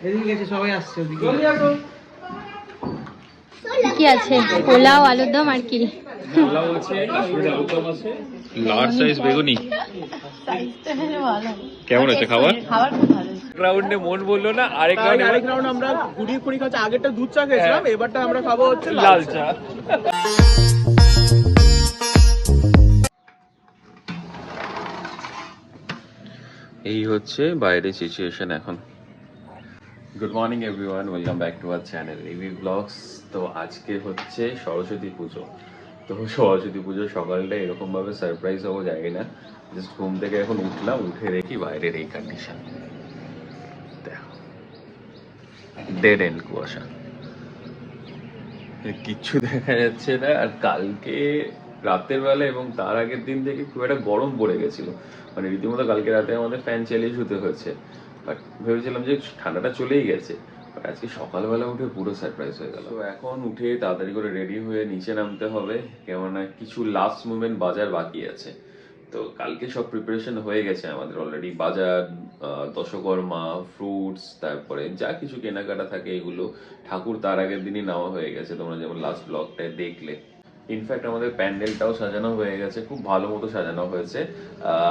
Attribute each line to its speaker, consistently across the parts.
Speaker 1: এদিকে গেছে, সবাই আসছে ওদিকে।
Speaker 2: কি আছে? পোলাও, আলুর দম আর কি?
Speaker 3: পোলাও আছে, কাশ্মীরি আলুর দম আছে, লার্জ সাইজ বেগুনি। কেমন আছে খাবার?
Speaker 2: খাবার খুব ভালো।
Speaker 3: রাউন্ডে মন বললো না আরেক
Speaker 1: রাউন্ড আমরা ঘুরিয়ে ঘুরিয়ে খাচ্ছি। আগেরটা দুধ চা খেয়েছিলাম, এবারটা আমরা খাবো হচ্ছে
Speaker 3: লাল চা। এই হচ্ছে বাইরে সিচুয়েশন এখন। Good morning everyone, welcome back to our channel AB blogs. তো আজকে হচ্ছে সরস্বতী পুজো। তো সরস্বতী পুজোর সকালটা এরকমভাবে সারপ্রাইজ হবো জানি না। জাস্ট ঘুম থেকে এখন উঠলাম, উঠে দেখি বাইরের এই কন্ডিশন। দেখো, ডেড এন্ড কুয়াশা, কিচ্ছু দেখা যাচ্ছে না। আর কালকে রাতের বেলা এবং তার আগের দিন থেকে খুব একটা গরম পড়ে গেছিল, মানে রীতিমতো কালকে রাতে আমাদের ফ্যান চালিয়ে শুতে হয়েছে। বাট ভেবেছিলাম যে ঠান্ডাটা চলেই গেছে, বাট আজকে সকালবেলা উঠে পুরো সারপ্রাইজ হয়ে গেল। তো এখন উঠে তাড়াতাড়ি করে রেডি হয়ে নিচে নামতে হবে, কেননা কিছু লাস্ট মুভমেন্ট বাজার বাকি আছে। তো কালকে সব প্রিপারেশন হয়ে গেছে আমাদের অলরেডি, বাজার, দশকর্মা, ফ্রুটস, তারপরে যা কিছু কেনাকাটা থাকে এগুলো ঠাকুর তার আগের দিনই নেওয়া হয়ে গেছে, তোমরা যেমন লাস্ট ব্লগটায় দেখলে। ইনফ্যাক্ট আমাদের প্যান্ডেলটাও সাজানো হয়ে গেছে, খুব ভালো মতো সাজানো হয়েছে।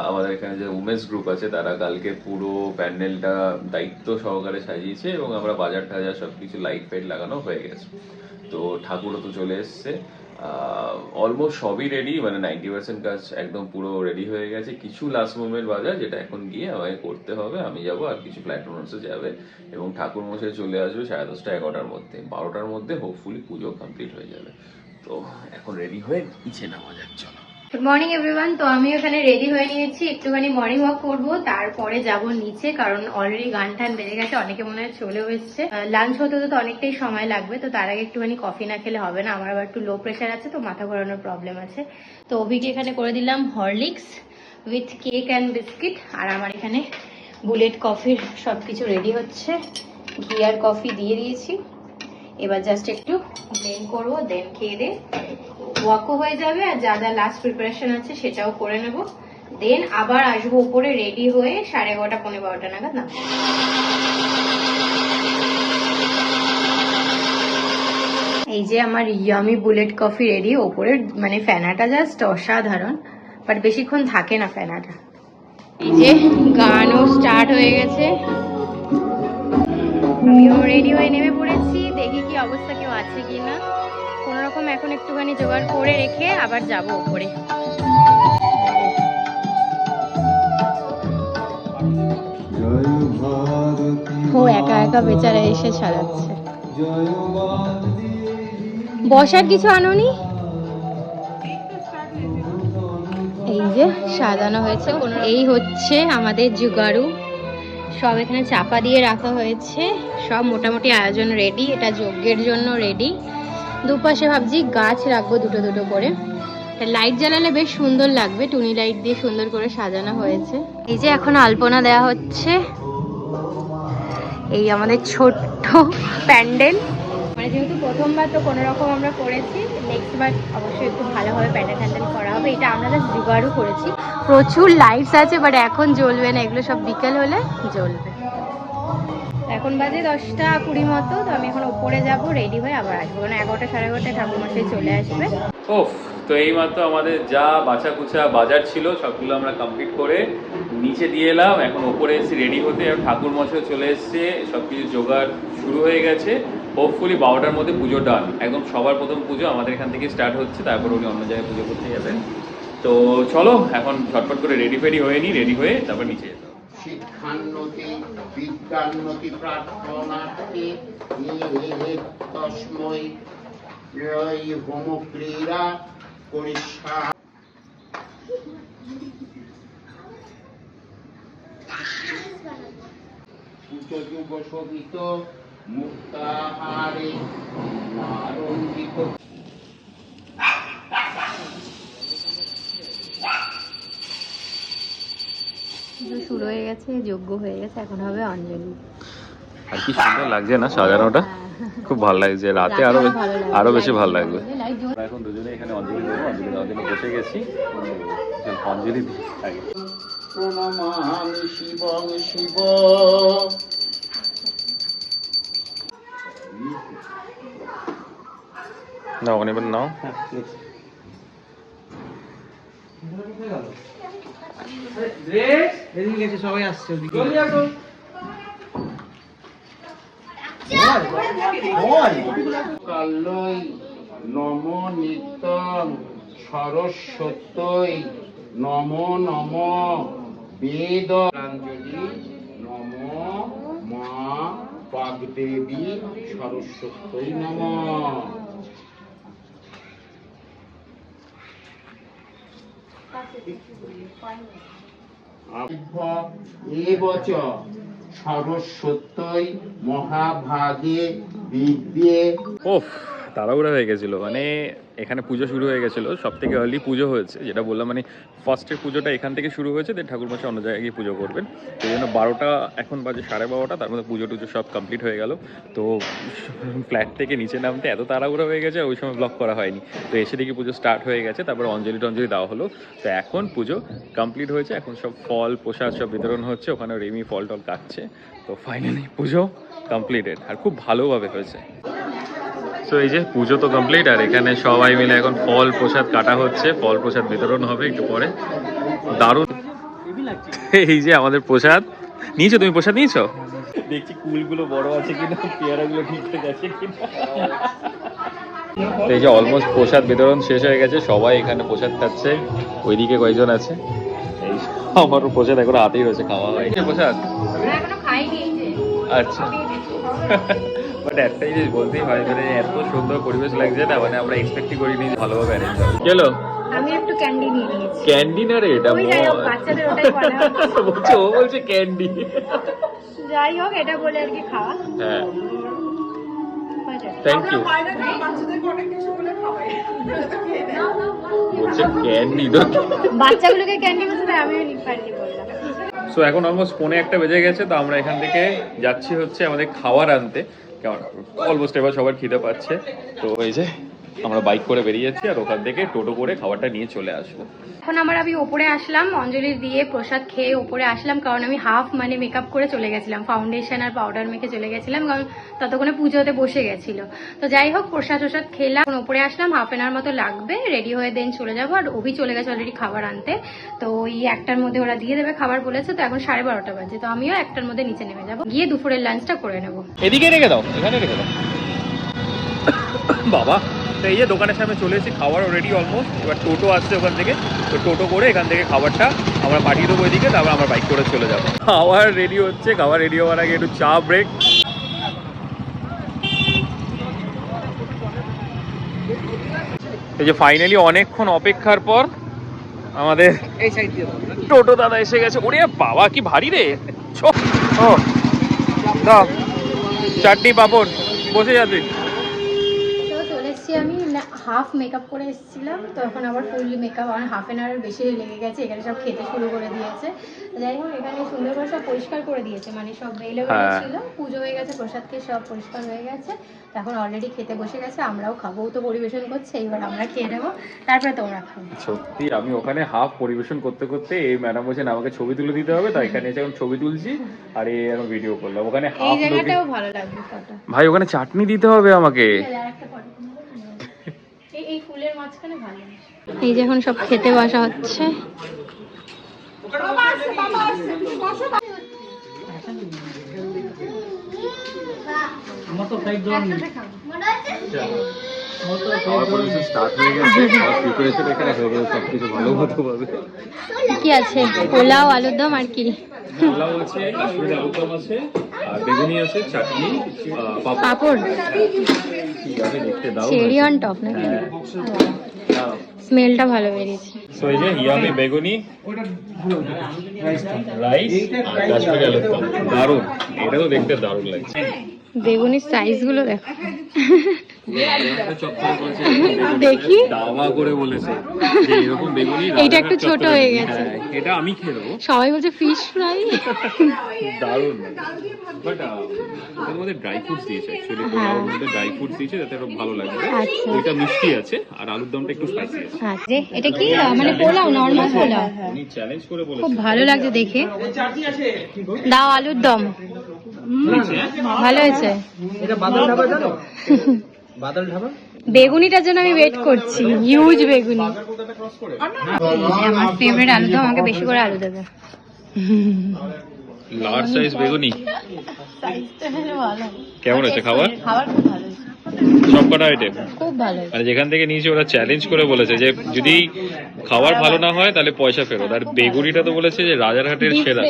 Speaker 3: আমাদের এখানে যে উমেন্স গ্রুপ আছে তারা কালকে পুরো প্যান্ডেলটা দায়িত্ব সহকারে সাজিয়েছে, এবং আমরা বাজার টাজার সবকিছু লাইট ফাইট লাগানো হয়ে গেছে। তো ঠাকুরও তো চলে এসছে, অলমোস্ট সবই রেডি, মানে 90% কাজ একদম পুরো রেডি হয়ে গেছে। কিছু লাস্ট মোমেন্ট বাজার যেটা এখন গিয়ে আমাকে করতে হবে, আমি যাব আর কিছু ফ্ল্যাট ওনার্সও যাবে, এবং ঠাকুর মশাই চলে আসবে 10:30 11টার মধ্যে। 12টার মধ্যে হোপফুলি পুজো কমপ্লিট হয়ে যাবে। তো এখন রেডি হয়ে নিচে নামা যাক, চলো।
Speaker 2: Good morning everyone. তো আমি ওখানে রেডি হয়ে নিয়েছি, একটুখানি মর্নিং ওয়াক করবো, তারপরে যাব নিচে, কারণ অলরেডি গান টান বেজে গেছে, অনেকে মনে হয় চলেও এসছে। লাঞ্চ হতে তো অনেকটাই সময় লাগবে, তো তার আগে একটুখানি কফি না খেলে হবে না। আমার আবার একটু লো প্রেশার আছে, তো মাথা ঘোরানোর প্রবলেম আছে। তো অভিকে এখানে করে দিলাম Horlicks with cake and biscuit, আর আমার এখানে বুলেট কফির সবকিছু রেডি হচ্ছে। ঘি আর কফি দিয়ে দিয়েছি, এবার জাস্ট একটু ব্লেন্ড করবো, দেন খেয়ে দে ওয়াকও হয়ে যাবে, আর যা যা লাস্ট প্রিপারেশন আছে সেটাও করে নেব। দেন আবার আসবো উপরে রেডি হয়ে 11:30 পৌনে 12টা নাগাদ না। এই যে আমার ইয়ামি বুলেট কফি রেডি। ওপরের মানে ফ্যানাটা জাস্ট অসাধারণ, বাট বেশিক্ষণ থাকে না ফ্যানাটা। এই যে গানও স্টার্ট হয়ে গেছে, আমিও রেডি হয়ে নেমে পড়েছি। দেখি কি অবস্থা, কেউ আছে কি না। কোনোরকম এখন একটুখানি জোগাড় করে রেখে আবার যাব উপরে। ও একা একা বেচারা এসে ছাড়াচ্ছে। বসার কিছু আনোনি? এই যে সাজানো হয়েছে, এই হচ্ছে আমাদের জুগাড়ু। সব এখানে চাপা দিয়ে রাখা হয়েছে, সব মোটামুটি আয়োজন রেডি। এটা যজ্ঞের জন্য রেডি। দুপাশে ভাবছি গাছ রাখবো দুটো দুটো করে, লাইট জ্বালালে বেশ সুন্দর লাগবে। টুনি লাইট দিয়ে সুন্দর করে সাজানো হয়েছে। এই যে এখন আলপনা দেওয়া হচ্ছে। এই আমাদের ছোট্ট প্যান্ডেল, মানে যেহেতু প্রথমবার তো কোনো রকম আমরা করেছি, নেক্সট বার অবশ্যই একটু ভালোভাবে প্যান্ডেল ট্যান্ডেল করা হবে। এটা আমরা জাস্ট জোগাড়ও করেছি। প্রচুর লাইটস আছে, বাট এখন জ্বলবে না, এগুলো সব বিকেল হলে জ্বলবে। এখন বাজে 10:20 মতো। তো আমি এখন উপরে যাব, রেডি হয়ে আবার আসবো, কারণ 11টা 11:30 ঠাকুরমশাই চলে আসবে।
Speaker 3: ওফ, তো এইমাত্র আমাদের যা বাছা কুচা বাজার ছিল সবগুলো আমরা কমপ্লিট করে নিচে দিয়ে এলাম। এখন ওপরে এসে রেডি হতে, ঠাকুর মশাই চলে এসছে, সবকিছু জোগাড় শুরু হয়ে গেছে। হোপফুলি 12টার মধ্যে পুজো ডান, একদম সবার প্রথম পুজো আমাদের এখান থেকে স্টার্ট হচ্ছে, তারপর উনি অন্য জায়গায় পুজো করতে যাবেন। তো চলো এখন ঝটপট করে রেডি ফেডি হয়ে নিই, রেডি হয়ে তারপর নিচে যেতে হবে।
Speaker 4: শিক্ষান্নতি বিদ্যান্নতি প্রার্থনার্থে তস্মৈ রৈ হোম ক্রীড়া পরিষ্কার। উচ্চযুগ শোভিত মুক্তাহারে নারঙ্গিত।
Speaker 2: শুরু হয়ে গেছে, যজ্ঞ হয়ে গেছে, এখন হবে অঞ্জলি।
Speaker 3: আর কি সুন্দর লাগছে না সাজানোটা, খুব ভালো লাগছে। রাতে আরো বেশি ভালো লাগবে। এখন দুজনে এখানে অঞ্জলি দেবো, অঞ্জলি দেওয়ার জন্য বসে গেছি। অঞ্জলি দিই আগে।
Speaker 4: প্রণমামি শিবং শিব
Speaker 3: নাও এবার নাও।
Speaker 1: সবাই আসছে
Speaker 4: কাল্যই নম নিত্যং সরস্বত্যই নম নম বেদাঞ্জলি নম মা বাগদেবী সরস্বত্যই নম। এবচ সরস্বত্যই মহাভাগে বিদ্যে।
Speaker 3: ওফ, তাড়াহুড়া হয়ে গেছিল, মানে এখানে পুজো শুরু হয়ে গেছিলো, সব থেকে আর্লি পুজো হয়েছে, যেটা বললাম মানে ফার্স্টের পুজোটা এখান থেকে শুরু হয়েছে, দেন ঠাকুরমশাই অন্য জায়গায় গিয়ে পুজো করবেন। সেই জন্য 12টা, এখন বাজে 12:30, তার মধ্যে পুজো টুজো সব কমপ্লিট হয়ে গেল। তো ফ্ল্যাট থেকে নিচে নামতে এত তাড়াহুড়া হয়ে গেছে, ওই সময় ব্লগ করা হয়নি। তো এসে দেখি পুজো স্টার্ট হয়ে গেছে, তারপর অঞ্জলি টঞ্জলি দেওয়া হলো। তো এখন পুজো কমপ্লিট হয়েছে, এখন সব ফল প্রসাদ সব বিতরণ হচ্ছে, ওখানে রেমি ফল টল কাটছে। তো ফাইনালি পুজো কমপ্লিটেড, আর খুব ভালোভাবে হয়েছে। তো এই যে পুজো তো কমপ্লিট, আর এখানে সবাই মিলে এখন ফল প্রসাদ কাটা হচ্ছে, ফল প্রসাদ বিতরণ হবে একটু পরে। দারুণ। এই যে আমাদের প্রসাদ নিয়েছো, তুমি প্রসাদ নিয়েছো? দেখছি কুলগুলো বড় আছে কিনা, পেয়ারাগুলো ঠিকঠাক আছে কিনা। এই যে অলমোস্ট প্রসাদ বিতরণ শেষ হয়ে গেছে, সবাই এখানে প্রসাদ খাচ্ছে। ওইদিকে কয়জন আছে, এই আমারও প্রসাদ এখন হাতেই রয়েছে, খাওয়া হয় প্রসাদ।
Speaker 2: এখনো খাইনি এই যে।
Speaker 3: আচ্ছা, বাট একটাই জিনিস বলতেই হয়, মানে এত সুন্দর পরিবেশ লাগছে না, মানে আমরা এক্সপেক্টই করিনি ভালোভাবে অ্যারেঞ্জ হবে। চলো,
Speaker 2: আমি একটু ক্যান্ডি নিয়ে নিয়েছি।
Speaker 3: ক্যান্ডি না রে, এটা
Speaker 2: ওই যাই হোক, বাচ্চাদের ওটাই বলা হচ্ছে।
Speaker 3: বলছে, ও বলছে ক্যান্ডি।
Speaker 2: যাই হোক, এটা বলে আর কি খাওয়া।
Speaker 3: হ্যাঁ,
Speaker 2: হয়েছে।
Speaker 3: Thank you. বলছে ক্যান্ডি তো।
Speaker 2: বাচ্চাগুলোকে ক্যান্ডি বলছে, তাই আমিও ক্যান্ডি বললাম।
Speaker 3: সো এখন অলমোস্ট 1:45 বেজে গেছে, তো আমরা এখান থেকে যাচ্ছি হচ্ছে আমাদের খাবার আনতে। কেমন অলমোস্ট এবার সবার খিদে পাচ্ছে, তো এই যে আমরা বাইক করে বেরিয়ে যাচ্ছি, আর ওখান থেকে টোটো করে খাবারটা নিয়ে চলে আসবো।
Speaker 2: এখন আমি ওপরে আসলাম, অঞ্জলি দিয়ে প্রসাদ খেয়ে ওপরে আসলাম, কারণ আমি হাফ মানে মেকআপ করে চলে গেছিলাম, ফাউন্ডেশন আর পাউডার মেখে চলে গেছিলাম, কারণ ততক্ষণে পুজোতে বসে গেছিল। তো যাই হোক, প্রসাদ খেলাম, এখন ওপরে আসলাম, হাফ এন আওয়ার মতো লাগবে, রেডি হয়ে দেন চলে যাবো। আর অভি চলে গেছে অলরেডি খাবার আনতে, তো ওই 1টার মধ্যে ওরা দিয়ে দেবে খাবার বলেছে। তো এখন 12:30 বাজে, তো আমিও 1টার মধ্যে নিচে নেমে যাবো, গিয়ে দুপুরের লাঞ্চটা করে নেবো।
Speaker 3: এদিকে রেখে দাও, এখানে রেখে দাও বাবা। তো এই যে দোকানের সামনে চলে এসেছি, খাবার রেডি অলমোস্ট। এবার টোটো আসছে ওখান থেকে, তো টোটো করে এখান থেকে খাবারটা আমরা পাঠিয়ে দেবো এদিকে, তারপর আমরা বাইক করে চলে যাবো। খাবার রেডি হচ্ছে, খাবার রেডি হওয়ার আগে একটু চা ব্রেক। এই যে ফাইনালি অনেকক্ষণ অপেক্ষার পর আমাদের টোটো দাদা এসে গেছে। ওরে বাবা, কি ভারী রে। ও দাও চাটনি পাপড়, বসে যাতে।
Speaker 2: তো চলে এসেছি, আমি হাফ মেকআপ করে এসেছিলাম, তো এখন আবার ফুল মেকআপ, আমার হাফ এন আওয়ার বেশি লেগে গেছে। এখানে সব খেতে শুরু করে দিয়েছে। যাই হোক, এখানে সুন্দর করে সব পরিষ্কার করে দিয়েছে, মানে সব এলোমেলো ছিল, পুজো হয়ে গেছে, প্রসাদ খেয়ে সব পরিষ্কার হয়ে গেছে। তো এখন অলরেডি খেতে বসে গেছে, আমরাও খাবো, তো পরিবেশন করছে, এবার আমরা খেয়ে নেবো, তারপরে তোমরা খাবো।
Speaker 3: সত্যি আমি ওখানে হাফ পরিবেশন করতে করতে এই ম্যাডাম বলছেন আমাকে ছবি তুলে দিতে হবে, তাই এখানে এসে এখন ছবি তুলছি, আর এই এখন ভিডিও করলাম। ওখানে
Speaker 2: এই
Speaker 3: হাফ
Speaker 2: জায়গাটাও ভালো লাগবে ফটো।
Speaker 3: ভাই, ওখানে চাটনি দিতে হবে আমাকে।
Speaker 2: এই ফুলের মাঝখানে ভালো। এই যে এখন সব খেতে বসা হচ্ছে।
Speaker 1: আমার তো ফ্লাইট দেওয়া নেই।
Speaker 2: কি আছে? পোলাও, আলুর দম, আর কি?
Speaker 3: পোলাও আছে, কাশ্মীরি আলুর দম আছে, আর বেগুনি আছে, চাটনি,
Speaker 2: পাপড়,
Speaker 3: দেখতে দাও।
Speaker 2: চেরি অন টপ না? স্মেলটা ভালো বেরিয়েছে।
Speaker 3: সো এই যে ইয়ামি বেগুনি, রাইস, কাশ্মীরি আলুর দম, দারুণ। এটা তো দেখতে দারুণ লাগছে।
Speaker 2: বেগুনির সাইজ গুলো দেখো, দেখি
Speaker 3: দাওয়া করে বলেছে যে এরকম বেগুনি।
Speaker 2: এইটা একটু ছোট হয়ে গেছে,
Speaker 3: এটা আমি খেয়ে দেবো।
Speaker 2: সবাই বলছে ফিশ ফ্রাই।
Speaker 3: দারুণ, বাট ওটার মধ্যে ড্রাই ফ্রুটস দিয়েছে, অ্যাকচুয়ালি পোলাওর মধ্যে ড্রাই ফ্রুটস দিয়েছে, যাতে আরো ভালো লাগবে।
Speaker 2: আচ্ছা।
Speaker 3: ওইটা মিষ্টি আছে, আর আলুর দমটা একটু স্পাইসি আছে।
Speaker 2: আচ্ছা, এটা কি মানে পোলাও, নরমাল পোলাও?
Speaker 3: উনি চ্যালেঞ্জ করে বলেছে।
Speaker 2: খুব ভালো লাগছে দেখে। দাও আলুর দম, ভালো হয়েছে।
Speaker 1: এটা বাদাম ধাবা জানো? বাদল ঢাবা
Speaker 2: বেগুনিটার জন্য আমি ওয়েট করছি, হিউজ বেগুনি।
Speaker 1: ক্রস করে
Speaker 2: আমার ফেভারিট আলু তো, আমাকে বেশি করে আলু দেবে।
Speaker 3: লার্জ সাইজ বেগুনি কেমন আছে খাবার?
Speaker 2: খাবার খুব ভালো হয়েছে,
Speaker 3: সবকটা আইটেম
Speaker 2: খুব ভালো হয়েছে।
Speaker 3: মানে যেখান থেকে নিয়েছে ওরা চ্যালেঞ্জ করে বলেছে যে যদি খাবার ভালো না হয় তাহলে পয়সা ফেরত। আর বেগুনিটা তো বলেছে যে রাজারহাটের সেরা।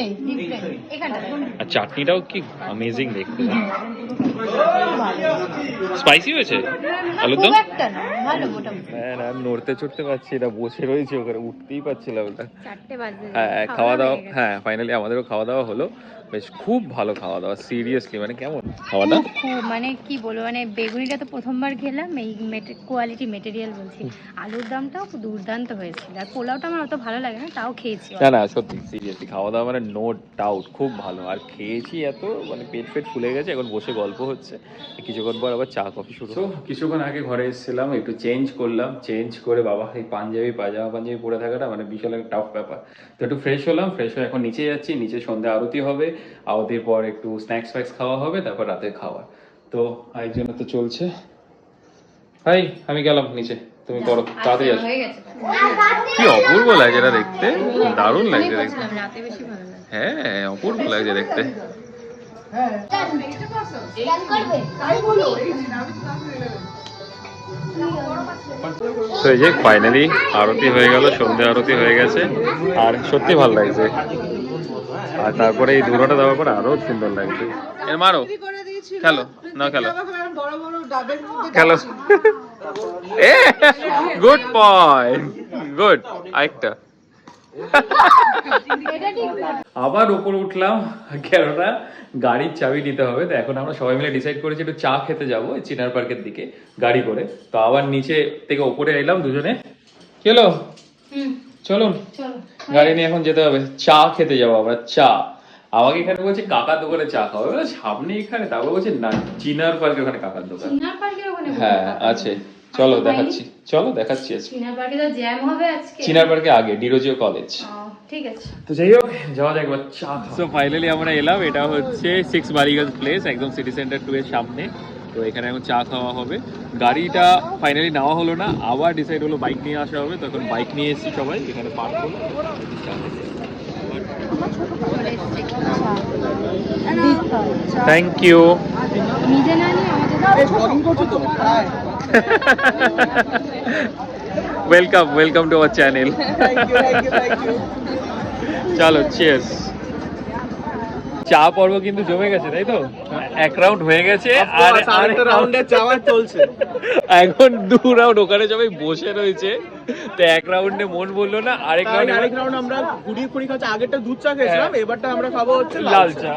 Speaker 3: আর চাটনিটাও কি অ্যামেজিং দেখতে। স্পাইসি হয়েছে আলুর দম? হ্যাঁ না, আমি নড়তে চড়তে পারছি না, বসে রয়েছে ওখানে, উঠতেই পারছিলাম না। হ্যাঁ খাওয়া দাওয়া, হ্যাঁ ফাইনালি আমাদেরও খাওয়া দাওয়া হলো। বেশ খুব ভালো খাওয়া দাওয়া, সিরিয়াসলি। মানে কেমন খাওয়া দাওয়া?
Speaker 2: মানে কি বলবো, মানে বেগুনিটা তো প্রথমবার খেলাম, এই কোয়ালিটি মেটেরিয়াল বলছি, আলুর দামটাও দুর্দান্ত হয়েছিল। আর পোলাওটা আমার অত ভালো লাগে না, তাও খেয়েছি।
Speaker 3: না না সত্যি সিরিয়াসলি খাওয়া দাওয়া মানে নো ডাউট খুব ভালো। আর খেয়েছি এত, মানে পেট ফুলে গেছে। এখন বসে গল্প হচ্ছে, কিছুক্ষণ পর আবার চা কফি শুরু। তো কিছুক্ষণ আগে ঘরে এসেছিলাম, একটু চেঞ্জ করলাম, চেঞ্জ করে বাবা এই পায়জামা পাঞ্জাবি পরে থাকাটা মানে বিশাল একটা টাফ ব্যাপার। তো একটু ফ্রেশ হলাম, ফ্রেশ হয়ে এখন নিচে যাচ্ছি। নিচে সন্ধ্যা আরতি হবে, আরতির পর একটু স্ন্যাক্স ফ্যাক্স খাওয়া হবে, তারপর রাতে খাওয়া। তো এই জন্য তো চলছে। হাই, আমি গেলাম নিচে, তুমি করো তাড়াতাড়ি আসো। কি অপূর্ব লাগছে এটা দেখতে, দারুণ লাগছে দেখতে। হ্যাঁ অপূর্ব লাগছে দেখতে। তো এই যে ফাইনালি আরতি হয়ে গেল, সন্ধ্যে আরতি হয়ে গেছে, আর সত্যি ভালো লাগছে। আর তারপরে এই দুটোটা দেওয়ার পর আরো সুন্দর লাগছে। এর মারো, খেলো না খেলো খেলো। A good point, good. আরেকটা আবার উপরে উঠলাম, কেননা গাড়ির চাবি নিতে হবে। তো এখন আমরা সবাই মিলে ডিসাইড করেছি একটু চা খেতে যাবো চিনার পার্কের দিকে গাড়ি করে। তো আবার নিচে থেকে উপরে এলাম দুজনে। কি হলো? চলুন গাড়ি নিয়ে এখন যেতে হবে, চা খেতে যাবো আমরা। চা আমাকে এখানে বলছে কাকার দোকানে চা খাওয়া, সামনে এখানে, তারপর বলছে না চিনার পার্কের ওখানে কাকার দোকান। হ্যাঁ আছে, চলো দেখাচ্ছি, চলো দেখাচ্ছি। চিনার পার্কে আগে ডিরোজিও কলেজ।
Speaker 2: ঠিক আছে,
Speaker 3: তো যাই হোক যাওয়া যাক এবার চা। তো ফাইনালি আমরা এলাম, এটা হচ্ছে 6 বালিগঞ্জ প্লেস, একদম সিটি সেন্টার 2 এর সামনে। তো এখানে এখন চা খাওয়া হবে। গাড়িটা ফাইনালি নেওয়া হলো না, আবার ডিসাইড হলো বাইক নিয়ে আসা হবে। তখন বাইক নিয়ে এসেছি সবাই, এখানে পার্ক হলো। Thank you. Welcome welcome to our channel. চলো চিয়ার্স। চা পর্ব কিন্তু জমে গেছে, তাই তো? এক রাউন্ড হয়ে গেছে, আর আরেকটা রাউন্ডে চাওয়া চলছে। এখন 2 রাউন্ড ওখানে সবাই বসে রয়েছে। তো এক রাউন্ডে মন বললো না, আরেক রাউন্ড
Speaker 1: আমরা ঘুরিয়ে খাচ্ছি। আগেরটা দুধ চা খেয়েছিলাম, এবারটা আমরা খাবো হচ্ছে
Speaker 3: লাল চা।